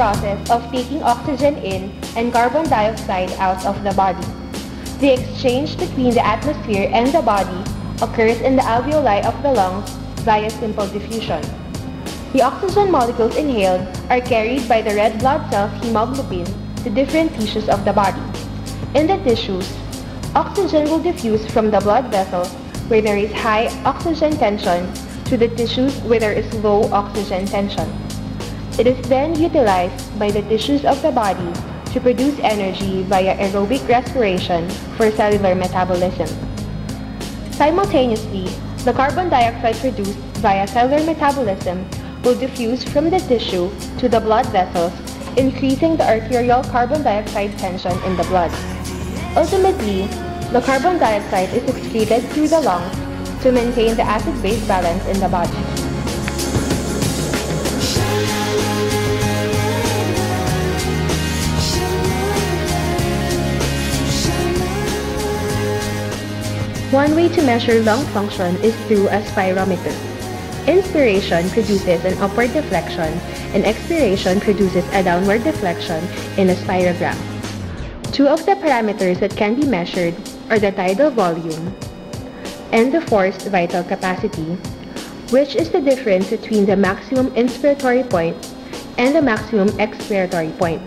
process of taking oxygen in and carbon dioxide out of the body. The exchange between the atmosphere and the body occurs in the alveoli of the lungs via simple diffusion. The oxygen molecules inhaled are carried by the red blood cells hemoglobin to different tissues of the body. In the tissues, oxygen will diffuse from the blood vessels where there is high oxygen tension to the tissues where there is low oxygen tension. It is then utilized by the tissues of the body to produce energy via aerobic respiration for cellular metabolism. Simultaneously, the carbon dioxide produced via cellular metabolism will diffuse from the tissue to the blood vessels, increasing the arterial carbon dioxide tension in the blood. Ultimately, the carbon dioxide is excreted through the lungs to maintain the acid-base balance in the body. One way to measure lung function is through a spirometer. Inspiration produces an upward deflection and expiration produces a downward deflection in a spirogram. Two of the parameters that can be measured are the tidal volume and the forced vital capacity, which is the difference between the maximum inspiratory point and the maximum expiratory point.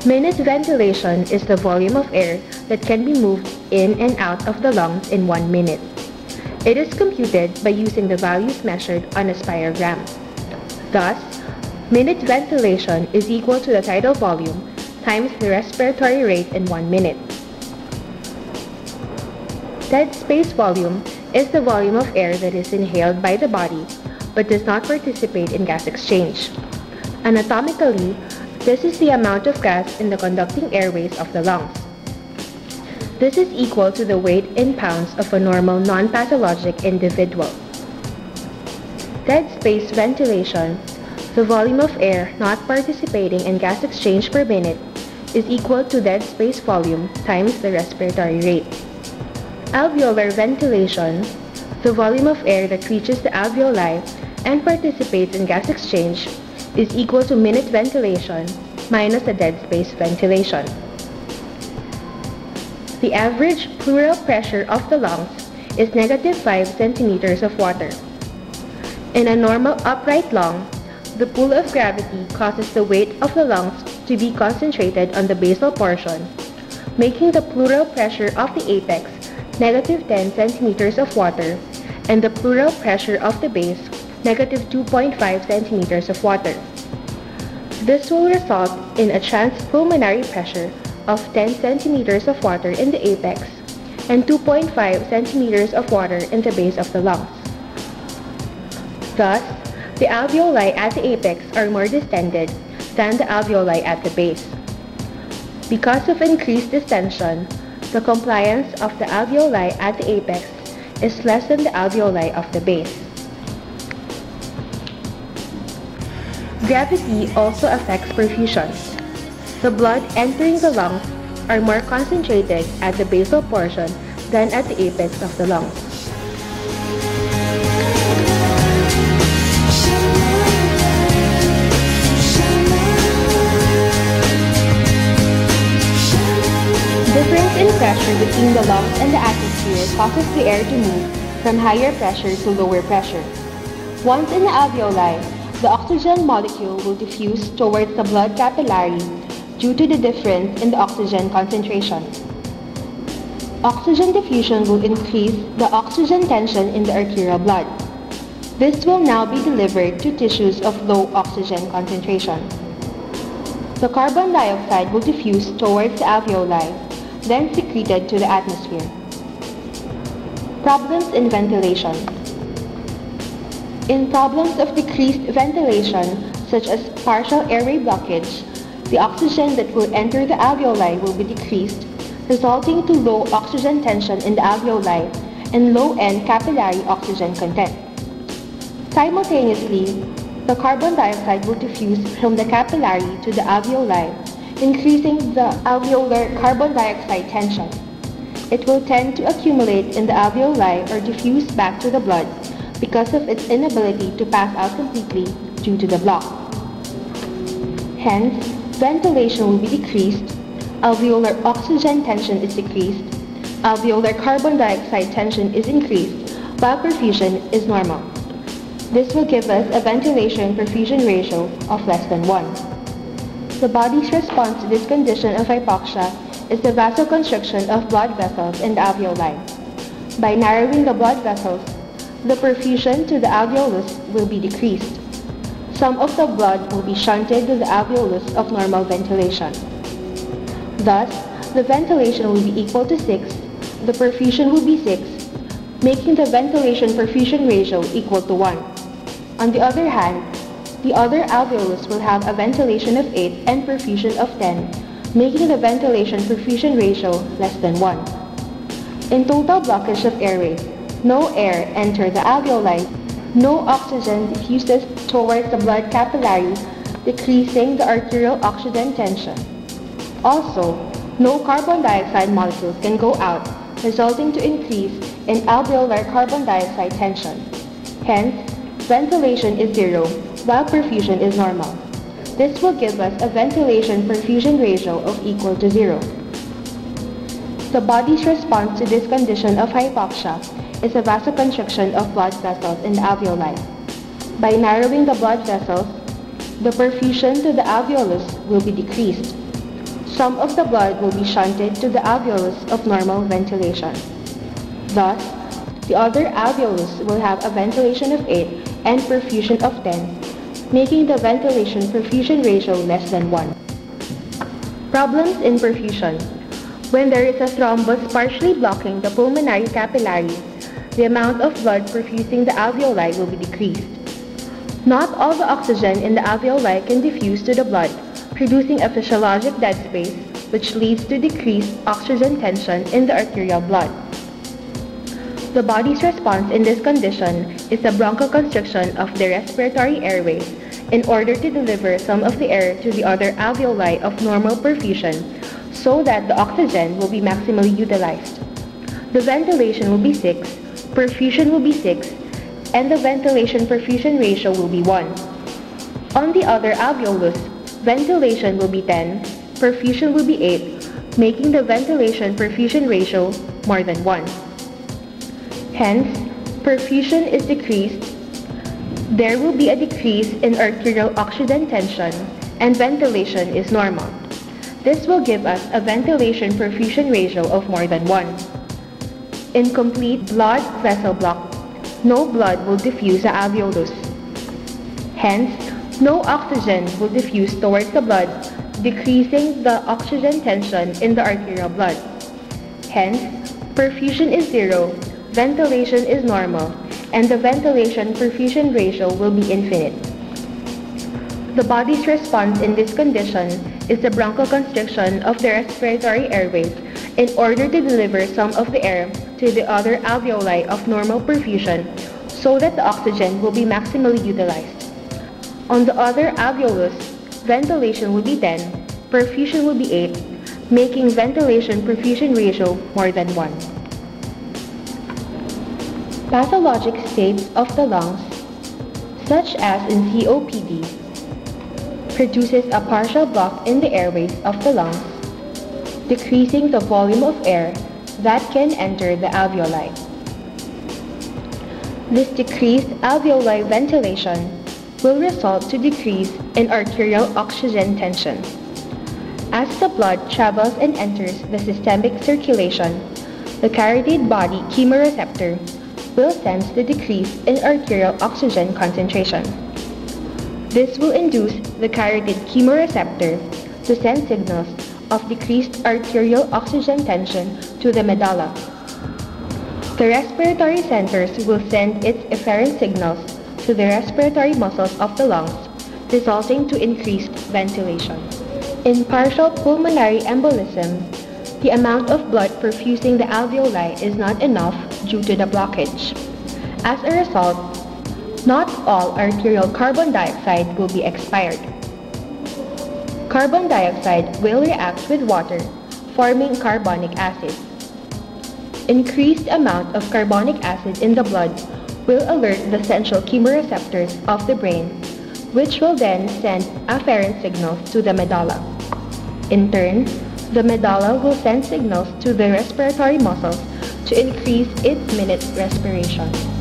Minute ventilation is the volume of air that can be moved in and out of the lungs in 1 minute. It is computed by using the values measured on a spirogram. Thus, minute ventilation is equal to the tidal volume times the respiratory rate in 1 minute. Dead space volume is the volume of air that is inhaled by the body but does not participate in gas exchange. Anatomically, this is the amount of gas in the conducting airways of the lungs. This is equal to the weight in pounds of a normal non-pathologic individual. Dead space ventilation, the volume of air not participating in gas exchange per minute, is equal to dead space volume times the respiratory rate. Alveolar ventilation, the volume of air that reaches the alveoli and participates in gas exchange, is equal to minute ventilation minus the dead space ventilation. The average pleural pressure of the lungs is -5 centimeters of water. In a normal upright lung, the pull of gravity causes the weight of the lungs to be concentrated on the basal portion, making the pleural pressure of the apex -10 centimeters of water and the pleural pressure of the base -2.5 centimeters of water. This will result in a transpulmonary pressure of 10 centimeters of water in the apex and 2.5 centimeters of water in the base of the lungs. Thus, the alveoli at the apex are more distended than the alveoli at the base. Because of increased distension, the compliance of the alveoli at the apex is less than the alveoli of the base. Gravity also affects perfusion. The blood entering the lungs are more concentrated at the basal portion than at the apex of the lungs. Difference in pressure between the lungs and the atmosphere causes the air to move from higher pressure to lower pressure. Once in the alveoli, the oxygen molecule will diffuse towards the blood capillary due to the difference in the oxygen concentration. Oxygen diffusion will increase the oxygen tension in the arterial blood. This will now be delivered to tissues of low oxygen concentration. The carbon dioxide will diffuse towards the alveoli, then secreted to the atmosphere. Problems in ventilation. In problems of decreased ventilation, such as partial airway blockage, the oxygen that will enter the alveoli will be decreased, resulting to low oxygen tension in the alveoli and low-end capillary oxygen content. Simultaneously, the carbon dioxide will diffuse from the capillary to the alveoli, increasing the alveolar carbon dioxide tension. It will tend to accumulate in the alveoli or diffuse back to the blood because of its inability to pass out completely due to the block. Hence, ventilation will be decreased, alveolar oxygen tension is decreased, alveolar carbon dioxide tension is increased, while perfusion is normal. This will give us a ventilation-perfusion ratio of less than 1. The body's response to this condition of hypoxia is the vasoconstriction of blood vessels in the alveoli. By narrowing the blood vessels, the perfusion to the alveolus will be decreased. Some of the blood will be shunted to the alveolus of normal ventilation. Thus, the ventilation will be equal to 6, the perfusion will be 6, making the ventilation-perfusion ratio equal to 1. On the other hand, the other alveolus will have a ventilation of 8 and perfusion of 10, making the ventilation-perfusion ratio less than 1. In total blockage of airways, no air enters the alveoli, no oxygen diffuses towards the blood capillaries, decreasing the arterial oxygen tension. Also, no carbon dioxide molecules can go out, resulting to increase in alveolar carbon dioxide tension. Hence, ventilation is 0, while perfusion is normal. This will give us a ventilation-perfusion ratio of equal to 0. The body's response to this condition of hypoxia is a vasoconstriction of blood vessels in the alveoli. By narrowing the blood vessels, the perfusion to the alveolus will be decreased. Some of the blood will be shunted to the alveolus of normal ventilation. Thus, the other alveolus will have a ventilation of 8 and perfusion of 10, making the ventilation-perfusion ratio less than 1. Problems in perfusion. When there is a thrombus partially blocking the pulmonary capillaries, the amount of blood perfusing the alveoli will be decreased. Not all the oxygen in the alveoli can diffuse to the blood, producing a physiologic dead space, which leads to decreased oxygen tension in the arterial blood. The body's response in this condition is the bronchoconstriction of the respiratory airways in order to deliver some of the air to the other alveoli of normal perfusion so that the oxygen will be maximally utilized. The ventilation will be 6, perfusion will be 6, and the ventilation-perfusion ratio will be 1. On the other alveolus, ventilation will be 10, perfusion will be 8, making the ventilation-perfusion ratio more than 1. Hence, perfusion is decreased, there will be a decrease in arterial oxygen tension, and ventilation is normal. This will give us a ventilation-perfusion ratio of more than 1. In complete blood vessel block, no blood will diffuse the alveolus. Hence, no oxygen will diffuse towards the blood, decreasing the oxygen tension in the arterial blood. Hence, perfusion is 0, ventilation is normal, and the ventilation-perfusion ratio will be infinite. The body's response in this condition is the bronchoconstriction of the respiratory airways in order to deliver some of the air to the other alveoli of normal perfusion so that the oxygen will be maximally utilized. On the other alveolus, ventilation will be 10, perfusion will be 8, making ventilation-perfusion ratio more than 1. Pathologic states of the lungs, such as in COPD, produces a partial block in the airways of the lungs, decreasing the volume of air that can enter the alveoli. This decreased alveoli ventilation will result to decrease in arterial oxygen tension. As the blood travels and enters the systemic circulation, the carotid body chemoreceptor will sense the decrease in arterial oxygen concentration. This will induce the carotid chemoreceptor to send signals of decreased arterial oxygen tension to the medulla. The respiratory centers will send its efferent signals to the respiratory muscles of the lungs, resulting to increased ventilation. In partial pulmonary embolism, the amount of blood perfusing the alveoli is not enough due to the blockage. As a result, not all arterial carbon dioxide will be expired. Carbon dioxide will react with water, forming carbonic acid. Increased amount of carbonic acid in the blood will alert the central chemoreceptors of the brain, which will then send afferent signals to the medulla. In turn, the medulla will send signals to the respiratory muscles to increase its minute respiration.